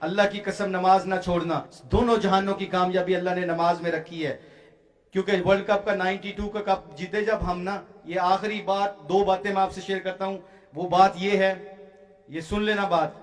اللہ کی قسم نماز نہ چھوڑنا. دونوں جہانوں کی کامیابی اللہ نے نماز میں رکھی ہے. کیونکہ ورلڈ کپ کا 92 کا کپ جیتے جب ہم نا, یہ آخری بات, 2 باتیں میں آپ سے شیئر کرتا ہوں. وہ بات یہ ہے, یہ سن لینا بات,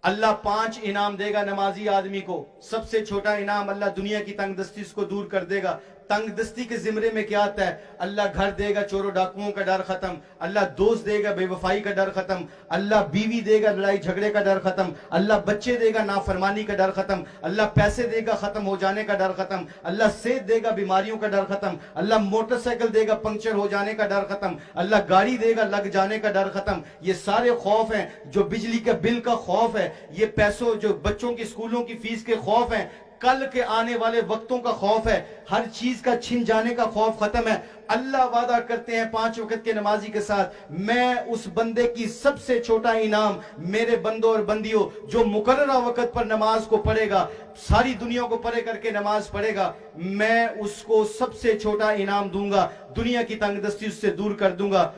اللہ 5 انعام دے گا نمازی آدمی کو. سب سے چھوٹا انعام, اللہ دنیا کی تنگ دستی اس کو دور کر دے گا. تنگ دستی کے زمرے میں کیا آتا ہے؟ اللہ گھر دے گا, چوروں ڈاکوؤں کا ڈر ختم. اللہ دوست دے گا, بے وفائی کا ڈر ختم. اللہ بیوی دے گا, لڑائی جھگڑے کا ڈر ختم. اللہ بچے دے گا, نافرمانی کا ڈر ختم. اللہ پیسے دے گا, ختم ہو جانے کا ڈر ختم. اللہ صحت دے گا, بیماریوں کا ڈر ختم. اللہ موٹر سائیکل دے گا, پنکچر ہو جانے کا ڈر ختم. اللہ گاڑی دے گا, لگ جانے کا ڈر ختم. یہ سارے خوف ہیں. جو بجلی کے بل کا خوف ہے, یہ پیسوں, جو بچوں کی اسکولوں کی فیس کے خوف ہیں, کل کے آنے والے وقتوں کا خوف ہے, ہر چیز کا چھن جانے کا خوف ختم ہے. اللہ وعدہ کرتے ہیں 5 وقت کے نمازی کے ساتھ, میں اس بندے کی سب سے چھوٹا انعام, میرے بندوں اور بندیوں جو مقررہ وقت پر نماز کو پڑھے گا, ساری دنیا کو پڑھے کر کے نماز پڑھے گا, میں اس کو سب سے چھوٹا انعام دوں گا. دنیا کی تنگ دستی اس سے دور کر دوں گا,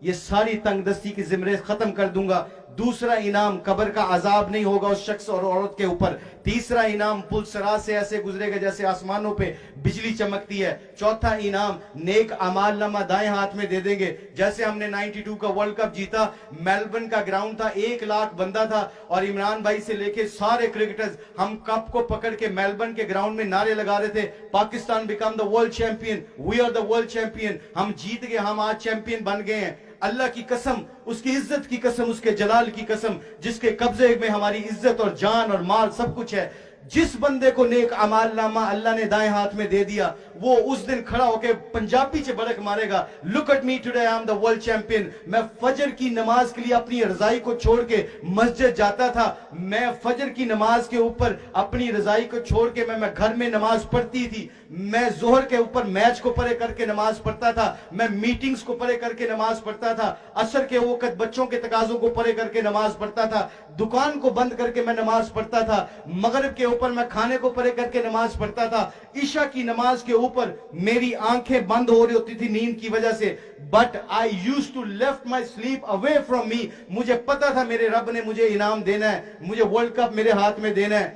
یہ ساری تنگ دستی کی زمرے ختم کر دوں گا. دوسرا انعام, قبر کا عذاب نہیں ہوگا اس شخص اور عورت کے اوپر. تیسرا انعام, پل صراط سے ایسے گزرے گا جیسے آسمانوں پہ بجلی چمکتی ہے. چوتھا انعام, نیک اعمال نامہ دائیں ہاتھ میں دے دیں گے. جیسے ہم نے 92 کا ورلڈ کپ جیتا, میلبرن کا گراؤنڈ تھا, 1 لاکھ بندہ تھا, اور عمران بھائی سے لے کے سارے کرکٹرز, ہم کپ کو پکڑ کے میلبرن کے گراؤنڈ میں نعرے لگا رہے تھے, Pakistan became the world champion, we are the world champion. ہم جیت گئے, ہم آج چیمپئن بن گئے ہیں. اللہ کی قسم, اس کی عزت کی قسم, اس کے جلال کی قسم, جس کے قبضے میں ہماری عزت اور جان اور مال سب کچھ ہے, جس بندے کو نیک اعمال نامہ اللہ نے دائیں ہاتھ میں دے دیا, وہ اس دن کھڑا ہو کے پنجابی سے بڑک مارے گا, look at me today, I am the world champion. میں فجر کی نماز کے لیے اپنی رضائی کو چھوڑ کے مسجد جاتا تھا. میں فجر کی نماز کے اوپر اپنی رضائی کو چھوڑ کے میں گھر میں نماز پڑھتی تھی. میں ظہر کے اوپر میچ کو پڑھے کر کے نماز پڑھتا تھا. میں میٹنگز کو پڑھے کر کے نماز پڑھتا تھا. عصر کے وقت بچوں کے تقاضوں کو پڑھے کر کے نماز پڑھتا تھا. دکان کو بند کر کے میں نماز پڑھتا تھا. مغرب کے اوپر میں کھانے کو پڑھے کر کے نماز پڑھتا تھا. عشاء کی نماز کے اوپر میری آنکھیں بند ہو رہی ہوتی تھی نیند کی وجہ سے, but I used to left my sleep away from me. مجھے پتا تھا میرے رب نے مجھے انعام دینا ہے, مجھے ورلڈ کپ میرے ہاتھ میں دینا ہے.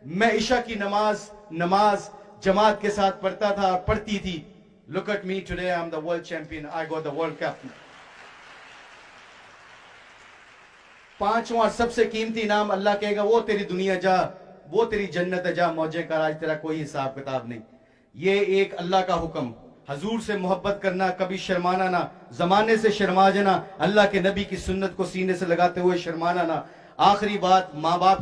میں عشاء کی نماز جماعت کے ساتھ پڑھتا تھا, پڑھتی تھی. Look at me today, I am the world champion, I got the world cup. 5واں اور سب سے قیمتی انعام, اللہ کہے گا وہ تیری دنیا جا, وہ تیری جنت ہے, جا موجے کر, آج تیرا کوئی حساب کتاب نہیں. یہ ایک اللہ کا حکم, حضور سے محبت کرنا, کبھی شرمانا نہ, زمانے سے شرما جانا, اللہ کے نبی کی سنت کو سینے سے لگاتے ہوئے شرمانا نہ. آخری بات, ماں باپ